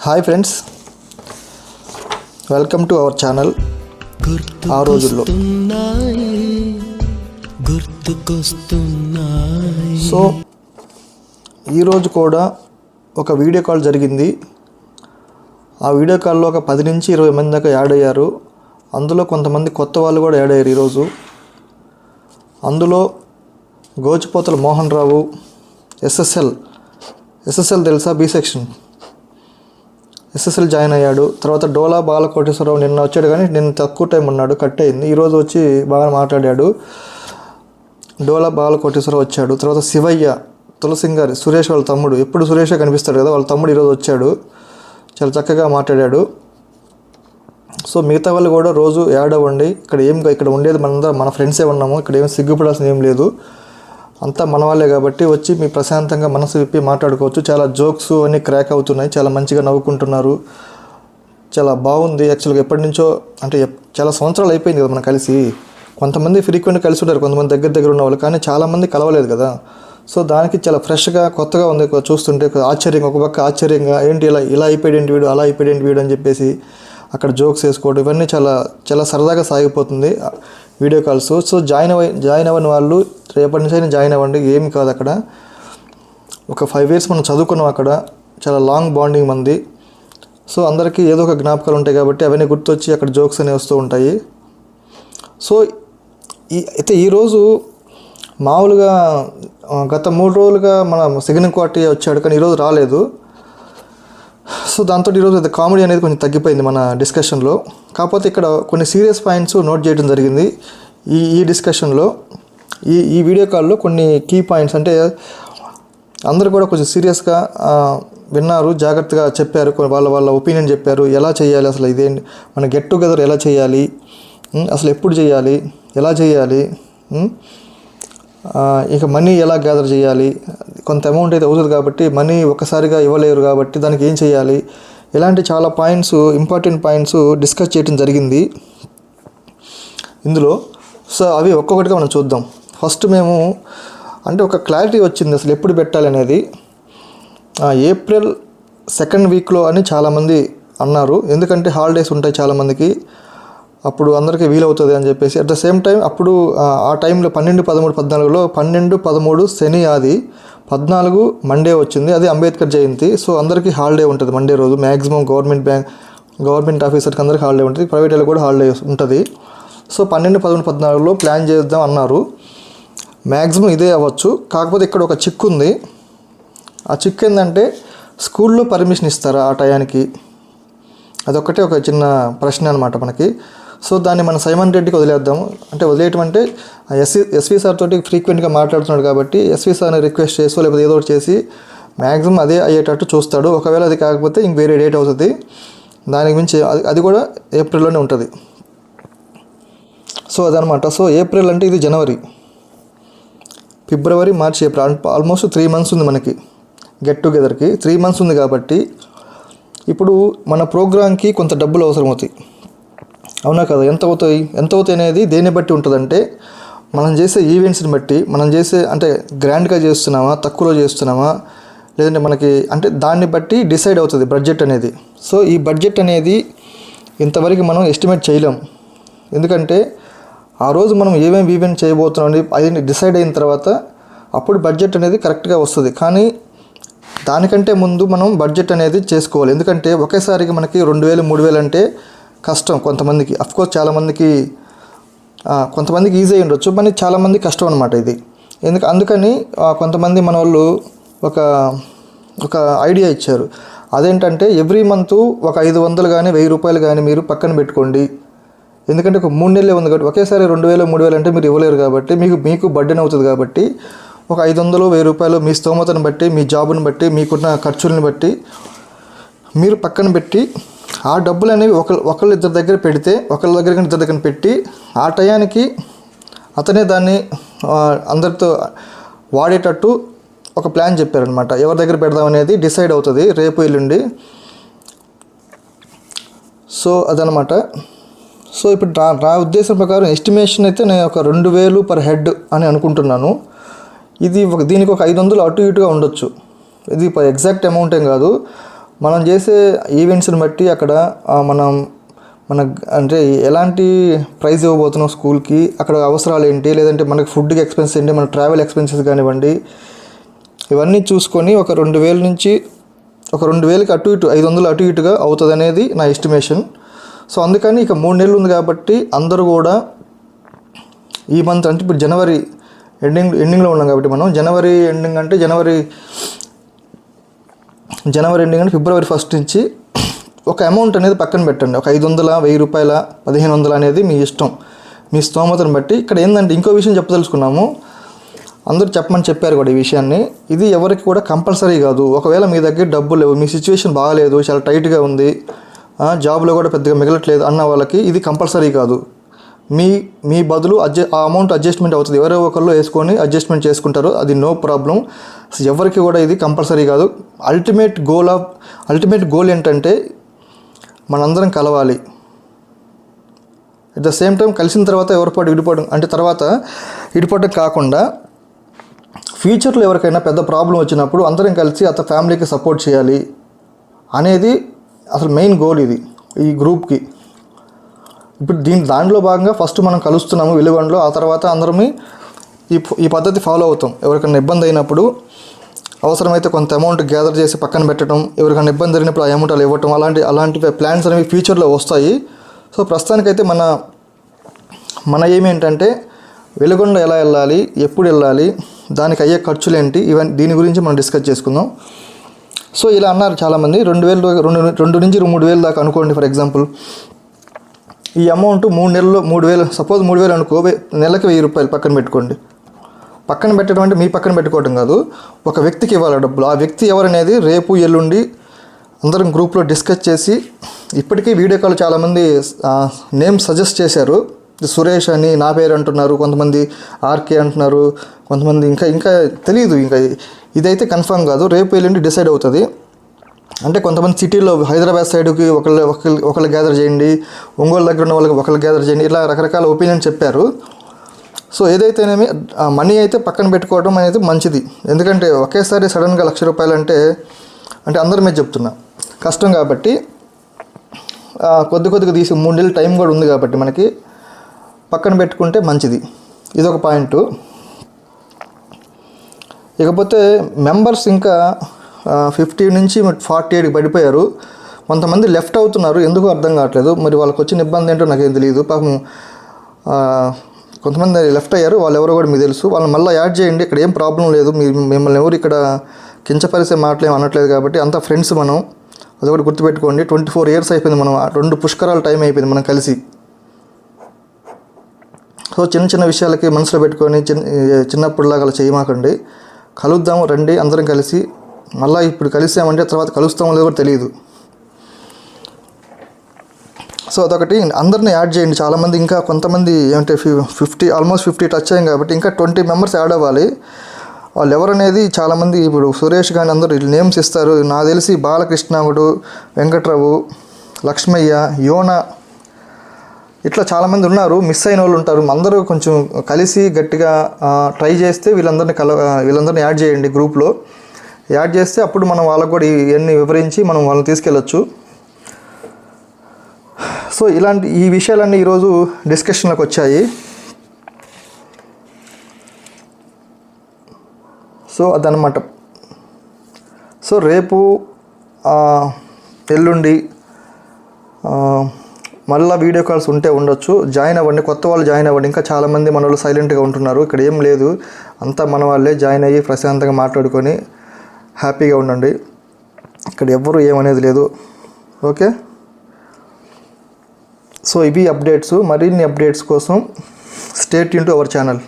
Hi friends, welcome to our channel. ఆ రోజుల్లో so ఈరోజు కూడా ఒక వీడియో కాల్ జరిగింది. ఆ వీడియో కాల్లో ఒక 10 నుంచి 20 మంది దాకా యాడ్ అయ్యారు. అందులో కొంతమంది కొత్త వాళ్ళు కూడా యాడ్ అయ్యారు ఈరోజు. అందులో గోచిపోతల మోహన్ రావు, ఎస్ఎస్ఎల్ తెలుసా, బి సెక్షన్ ఎస్ఎస్ఎల్ జాయిన్ అయ్యాడు. తర్వాత డోలా బాలకోటేశ్వరరావు నిన్న వచ్చాడు, కానీ నిన్న తక్కువ టైం ఉన్నాడు, కట్ అయింది. ఈరోజు వచ్చి బాగా మాట్లాడాడు. డోలా బాలకోటేశ్వరరావు వచ్చాడు. తర్వాత శివయ్య, తులసింగారి, సురేష్ వాళ్ళ తమ్ముడు, ఎప్పుడు సురేషే కనిపిస్తాడు కదా, వాళ్ళ తమ్ముడు ఈరోజు వచ్చాడు, చాలా చక్కగా మాట్లాడాడు. సో మిగతా వాళ్ళు కూడా రోజు యాడ్ అవ్వండి. ఇక్కడ ఉండేది మన ఫ్రెండ్సే ఉన్నాము. ఇక్కడ ఏం సిగ్గుపడాల్సిన ఏం లేదు, అంతా మన వాళ్ళే కాబట్టి వచ్చి మీ ప్రశాంతంగా మనసు విప్పి మాట్లాడుకోవచ్చు. చాలా జోక్స్ అన్నీ క్రాక్ అవుతున్నాయి, చాలా మంచిగా నవ్వుకుంటున్నారు, చాలా బాగుంది. యాక్చువల్గా ఎప్పటి నుంచో అంటే చాలా సంవత్సరాలు అయిపోయింది కదా మనం కలిసి. కొంతమంది ఫ్రీక్వెంట్గా కలిసి ఉంటారు, కొంతమంది దగ్గర ఉన్న వాళ్ళు, కానీ చాలామంది కలవలేదు కదా. సో దానికి చాలా ఫ్రెష్గా కొత్తగా ఉంది చూస్తుంటే. ఆశ్చర్యంగా, ఒక పక్క ఆశ్చర్యంగా, ఏంటి ఇలా అయిపోయాడు వీడు, అలా అయిపోయాడు వీడు అని చెప్పేసి అక్కడ జోక్స్ వేసుకోవడం, ఇవన్నీ చాలా సరదాగా సాగిపోతుంది వీడియో కాల్స్. సో జాయిన్ అవ్వని వాళ్ళు రేపటి నుంచి అయినా జాయిన్ అవ్వండి, ఏమి కాదు. అక్కడ ఒక 5 years మనం చదువుకున్నాం, అక్కడ చాలా లాంగ్ బాండింగ్ మంది. సో అందరికీ ఏదో ఒక జ్ఞాపకాలు ఉంటాయి కాబట్టి అవన్నీ గుర్తొచ్చి అక్కడ జోక్స్ అనేవి వస్తూ ఉంటాయి. సో అయితే ఈరోజు మామూలుగా గత 3 రోజులుగా మన సెకండ్ క్వార్టీ వచ్చాడు, కానీ ఈరోజు రాలేదు. సో దాంతో ఈరోజు కామెడీ అనేది కొంచెం తగ్గిపోయింది మన డిస్కషన్లో. కాకపోతే ఇక్కడ కొన్ని సీరియస్ పాయింట్స్ నోట్ చేయడం జరిగింది ఈ డిస్కషన్లో. ఈ వీడియో కాల్లో కొన్ని కీ పాయింట్స్, అంటే అందరూ కూడా కొంచెం సీరియస్గా విన్నారు, జాగ్రత్తగా చెప్పారు, వాళ్ళ ఒపీనియన్ చెప్పారు. ఎలా చేయాలి అసలు, ఇదేంటి మన గెట్ టుగెదర్ ఎలా చేయాలి, అసలు ఎప్పుడు చేయాలి, ఎలా చేయాలి, ఇక మనీ ఎలా గ్యాదర్ చేయాలి, కొంత అమౌంట్ అయితే అవుతుంది కాబట్టి మనీ ఒక్కసారిగా ఇవ్వలేరు కాబట్టి దానికి ఏం చేయాలి, ఇలాంటి చాలా పాయింట్స్, ఇంపార్టెంట్ పాయింట్స్ డిస్కస్ చేయడం జరిగింది ఇందులో. సో అవి ఒక్కొక్కటిగా మనం చూద్దాం. ఫస్ట్ మేము అంటే ఒక క్లారిటీ వచ్చింది అసలు ఎప్పుడు పెట్టాలి అనేది. ఏప్రిల్ 2nd weekలో అని చాలామంది అన్నారు, ఎందుకంటే హాలిడేస్ ఉంటాయి చాలామందికి, అప్పుడు అందరికీ వీలవుతుంది అని చెప్పేసి. అట్ ద సేమ్ టైం అప్పుడు ఆ టైంలో 12, 13, 14లో 12, 13 శని, ఆది 14 మండే వచ్చింది, అది అంబేద్కర్ జయంతి. సో అందరికీ హాలిడే ఉంటుంది మండే రోజు. మ్యాక్సిమం గవర్నమెంట్ ఆఫీసర్కి అందరికీ హాలిడే ఉంటుంది, ప్రైవేట్ వాళ్ళకి కూడా హాలిడే ఉంటుంది. సో 12, 13, 14లో ప్లాన్ చేద్దాం అన్నారు. మ్యాక్సిమం ఇదే అవ్వచ్చు. కాకపోతే ఇక్కడ ఒక చిక్కు ఉంది. ఆ చిక్కు ఏంటంటే స్కూల్లో పర్మిషన్ ఇస్తారా ఆ టయానికి, అదొక్కటే ఒక చిన్న ప్రశ్న అనమాట మనకి. సో దాన్ని మన సైమన్ రెడ్డికి వదిలేద్దాము. అంటే వదిలేయటం అంటే ఎస్వి సార్ తోటి ఫ్రీక్వెంట్గా మాట్లాడుతున్నాడు కాబట్టి ఎస్వి సార్ని రిక్వెస్ట్ చేసో లేకపోతే ఏదో ఒకటి చేసి మ్యాక్సిమం అదే అయ్యేటట్టు చూస్తాడు. ఒకవేళ అది కాకపోతే ఇంక వేరే డేట్ అవుతుంది, దానికి మించి అది కూడా ఏప్రిల్లోనే ఉంటుంది. సో అదనమాట. సో ఏప్రిల్ అంటే ఇది జనవరి, ఫిబ్రవరి, మార్చి, ఏప్రిల్, ఆల్మోస్ట్ 3 months ఉంది మనకి గెట్ టుగెదర్కి. 3 months ఉంది కాబట్టి ఇప్పుడు మన ప్రోగ్రామ్కి కొంత డబ్బులు అవసరం అవుతాయి, అవునా కదా. ఎంత అవుతాయి అనేది దేన్ని బట్టి ఉంటుందంటే మనం చేసే ఈవెంట్స్ని బట్టి, మనం చేసే అంటే గ్రాండ్గా చేస్తున్నామా, తక్కువలో చేస్తున్నామా, లేదంటే మనకి అంటే దాన్ని బట్టి డిసైడ్ అవుతుంది బడ్జెట్ అనేది. సో ఈ బడ్జెట్ అనేది ఇంతవరకు మనం ఎస్టిమేట్ చేయలేం, ఎందుకంటే ఆ రోజు మనం ఏమేమి ఈవెంట్ చేయబోతున్నాం అది డిసైడ్ అయిన తర్వాత అప్పుడు బడ్జెట్ అనేది కరెక్ట్గా వస్తుంది. కానీ దానికంటే ముందు మనం బడ్జెట్ అనేది చేసుకోవాలి, ఎందుకంటే ఒకేసారికి మనకి 2,000, 3,000 అంటే కష్టం కొంతమందికి. అఫ్కోర్స్ చాలామందికి కొంతమందికి ఈజీ అయి ఉండొచ్చు, కానీ చాలామంది కష్టం అనమాట ఇది. అందుకని కొంతమంది మన వాళ్ళు ఒక ఐడియా ఇచ్చారు. అదేంటంటే ఎవ్రీ మంత్ ఒక 500 కానీ 1000 రూపాయలు కానీ మీరు పక్కన పెట్టుకోండి, ఎందుకంటే ఒక 3 నెలలే ఉంది కాబట్టి ఒకేసారి 2,000, 3,000 అంటే మీరు ఇవ్వలేరు కాబట్టి మీకు బర్డెన్ అవుతుంది. కాబట్టి ఒక 500, 1000 రూపాయలు మీ స్తోమతను బట్టి, మీ జాబుని బట్టి, మీకున్న ఖర్చులను బట్టి మీరు పక్కన పెట్టి ఆ డబ్బులు అనేవి ఒకళ్ళ ఇద్దరి దగ్గర పెడితే, ఒకళ్ళ దగ్గర కానీ ఇద్దరి దగ్గర పెట్టి ఆ టయానికి అతనే దాన్ని అందరితో వాడేటట్టు ఒక ప్లాన్ చెప్పారనమాట. ఎవరి దగ్గర పెడదాం అనేది డిసైడ్ అవుతుంది రేపు ఎల్లుండి. సో అదనమాట. సో ఇప్పుడు నా ఉద్దేశం ప్రకారం ఎస్టిమేషన్ అయితే నేను ఒక 2,000 per head అని అనుకుంటున్నాను. దీనికి ఒక 500 అటు ఇటుగా ఉండొచ్చు, ఇది ఎగ్జాక్ట్ అమౌంట్ ఏం కాదు. మనం చేసే ఈవెంట్స్ని బట్టి అక్కడ మన అంటే ఎలాంటి ప్రైజ్ ఇవ్వబోతున్నాం స్కూల్కి, అక్కడ అవసరాలు ఏంటి, లేదంటే మనకి ఫుడ్కి ఎక్స్పెన్స్ ఏంటి, మన ట్రావెల్ ఎక్స్పెన్సెస్ కానివ్వండి, ఇవన్నీ చూసుకొని ఒక 2,000 నుంచి ఒక 2,000కి అటు ఇటు 500 అటు ఇటుగా అవుతుంది అనేది నా ఎస్టిమేషన్. సో అందుకని ఇక 3 నెలలు ఉంది కాబట్టి అందరూ కూడా ఈ మంత్ అంటే ఇప్పుడు జనవరి ఎండింగ్లో ఉన్నాం కాబట్టి మనం జనవరి ఎండింగ్ అంటే జనవరి ఎండింగ్ అంటే ఫిబ్రవరి 1 నుంచి ఒక అమౌంట్ అనేది పక్కన పెట్టండి. ఒక 500, 1000 రూపాయల, 1500 అనేది మీ ఇష్టం, మీ స్తోమతను బట్టి. ఇక్కడ ఏంటంటే ఇంకో విషయం చెప్పదలుచుకున్నాము, అందరూ చెప్పమని చెప్పారు కూడా ఈ విషయాన్ని. ఇది ఎవరికి కూడా కంపల్సరీ కాదు. ఒకవేళ మీ దగ్గర డబ్బులు లేవు, మీ సిచ్యువేషన్ బాగాలేదు, చాలా టైట్గా ఉంది, జాబ్లో కూడా పెద్దగా మిగలట్లేదు అన్న వాళ్ళకి ఇది కంపల్సరీ కాదు. మీ బదులు ఆ అమౌంట్ అడ్జస్ట్మెంట్ అవుతుంది, ఎవరో ఒకళ్ళు వేసుకొని అడ్జస్ట్మెంట్ చేసుకుంటారు, అది నో ప్రాబ్లం. ఎవరికి కూడా ఇది కంపల్సరీ కాదు. అల్టిమేట్ గోల్ ఏంటంటే మనందరం కలవాలి. అట్ ద సేమ్ టైం కలిసిన తర్వాత ఎవరిపాటు విడిపోవడం అంటే తర్వాత విడిపోవడం కాకుండా ఫ్యూచర్లో ఎవరికైనా పెద్ద ప్రాబ్లం వచ్చినప్పుడు అందరం కలిసి ఫ్యామిలీకి సపోర్ట్ చేయాలి అనేది అసలు మెయిన్ గోల్ ఇది ఈ గ్రూప్కి. ఇప్పుడు దాంట్లో భాగంగా ఫస్ట్ మనం కలుస్తున్నాము వెలుగొండలో, ఆ తర్వాత అందరం ఈ పద్ధతి ఫాలో అవుతాం. ఎవరికైనా ఇబ్బంది అయినప్పుడు అవసరమైతే కొంత అమౌంట్ గ్యాదర్ చేసి పక్కన పెట్టడం, ఎవరికైనా ఇబ్బంది జరిగినప్పుడు ఆ అమౌంట్ ఇవ్వటం, అలాంటి ప్లాన్స్ అనేవి ఫ్యూచర్లో వస్తాయి. సో ప్రస్తుతానికైతే మన ఏమేంటంటే వెలుగొండ ఎలా వెళ్ళాలి, ఎప్పుడు వెళ్ళాలి, దానికి అయ్యే ఖర్చులు ఏంటి, దీని గురించి మనం డిస్కస్ చేసుకుందాం. సో ఇలా అన్నారు చాలామంది, 2 నుంచి 3,000 దాకా అనుకోండి. ఫర్ ఎగ్జాంపుల్ ఈ అమౌంట్ 3 నెలల్లో 3,000, సపోజ్ 3,000 అనుకో, నెలకి 1,000 రూపాయలు పక్కన పెట్టుకోండి. పక్కన పెట్టడం అంటే మీ పక్కన పెట్టుకోవడం కాదు, ఒక వ్యక్తికి ఇవ్వాలి డబ్బులు. ఆ వ్యక్తి ఎవరనేది రేపు ఎల్లుండి అందరం గ్రూప్లో డిస్కస్ చేసి, ఇప్పటికీ వీడియో కాల్ చాలామంది నేమ్ సజెస్ట్ చేశారు. సురేష్ అని నా పేరు అంటున్నారు, కొంతమంది ఆర్కే అంటున్నారు, కొంతమంది ఇంకా తెలియదు. ఇంకా ఇదైతే కన్ఫర్మ్ కాదు, రేపు ఎల్లుండి డిసైడ్ అవుతుంది. అంటే కొంతమంది సిటీలో హైదరాబాద్ సైడ్కి ఒకళ్ళు గ్యాదర్ చేయండి, ఒంగోలు దగ్గర ఉన్న వాళ్ళకి ఒకళ్ళు గ్యాదర్ చేయండి, ఇలా రకరకాల ఒపీనియన్ చెప్పారు. సో ఏదైతేనేమి మనీ అయితే పక్కన పెట్టుకోవడం అనేది మంచిది. ఎందుకంటే ఒకేసారి సడన్గా 1,00,000 రూపాయలు అంటే అందరి మీద చెప్తున్నా కష్టం కాబట్టి కొద్దిగా తీసి 3 నెలలు టైం కూడా ఉంది కాబట్టి మనకి పక్కన పెట్టుకుంటే మంచిది. ఇదొక పాయింట్. ఇకపోతే మెంబర్స్ ఇంకా 50 నుంచి 48 పడిపోయారు. కొంతమంది లెఫ్ట్ అవుతున్నారు, ఎందుకు అర్థం కావట్లేదు. మరి వాళ్ళకి వచ్చిన ఇబ్బంది ఏంటో నాకేం తెలియదు. పాపం కొంతమంది లెఫ్ట్ అయ్యారు, వాళ్ళు ఎవరో కూడా మీకు తెలుసు. వాళ్ళని మళ్ళీ యాడ్ చేయండి, ఇక్కడ ఏం ప్రాబ్లం లేదు. మిమ్మల్ని ఎవరు ఇక్కడ కించపరిసే మాటలేం అనట్లేదు కాబట్టి అంతా ఫ్రెండ్స్ మనం, అదొకటి గుర్తుపెట్టుకోండి. 24 years అయిపోయింది, మనం 2 పుష్కరాల టైం అయిపోయింది మనం కలిసి. సో చిన్న విషయాలకి మనసులో పెట్టుకొని చిన్నప్పుడులాగా అలా చేయమాకండి. కలుద్దాము, రండి అందరం కలిసి. మళ్ళీ ఇప్పుడు కలిసామంటే తర్వాత కలుస్తామో లేదో కూడా తెలియదు. సో అదొకటి, అందరిని యాడ్ చేయండి. చాలామంది ఇంకా కొంతమంది అంటే 50 ఆల్మోస్ట్ 50 టచ్ అయ్యాం కాబట్టి ఇంకా 20 మెంబర్స్ యాడ్ అవ్వాలి. వాళ్ళు ఎవరనేది చాలామంది ఇప్పుడు సురేష్ కానీ అందరూ నేమ్స్ ఇస్తారు. నాకు తెలిసి బాలకృష్ణుడు, వెంకట్రావు, లక్ష్మయ్య, యోనా, ఇట్లా చాలామంది ఉన్నారు. మిస్ అయిన వాళ్ళు ఉంటారు. అందరూ కొంచెం కలిసి గట్టిగా ట్రై చేస్తే వీళ్ళందరినీ యాడ్ చేయండి గ్రూప్లో. యాడ్ చేస్తే అప్పుడు మనం వాళ్ళకు కూడా ఇవన్నీ వివరించి మనం వాళ్ళని తీసుకెళ్ళచ్చు. సో ఈ విషయాలన్నీ ఈరోజు డిస్కషన్లోకి వచ్చాయి. సో అదనమాట. సో రేపు ఎల్లుండి మళ్ళీ వీడియో కాల్స్ ఉండొచ్చు. జాయిన్ అవ్వండి, కొత్త వాళ్ళు జాయిన్ అవ్వండి. ఇంకా చాలామంది మన వాళ్ళు సైలెంట్గా ఉంటున్నారు. ఇక్కడ ఏం లేదు, అంతా మన వాళ్ళే. జాయిన్ అయ్యి ప్రశాంతంగా మాట్లాడుకొని హ్యాపీగా ఉండండి. ఇక్కడ ఎవ్వరూ ఏమనేది లేదు. ఓకే. సో ఇవి అప్డేట్స్. మరిన్ని అప్డేట్స్ కోసం stay tune to our channel.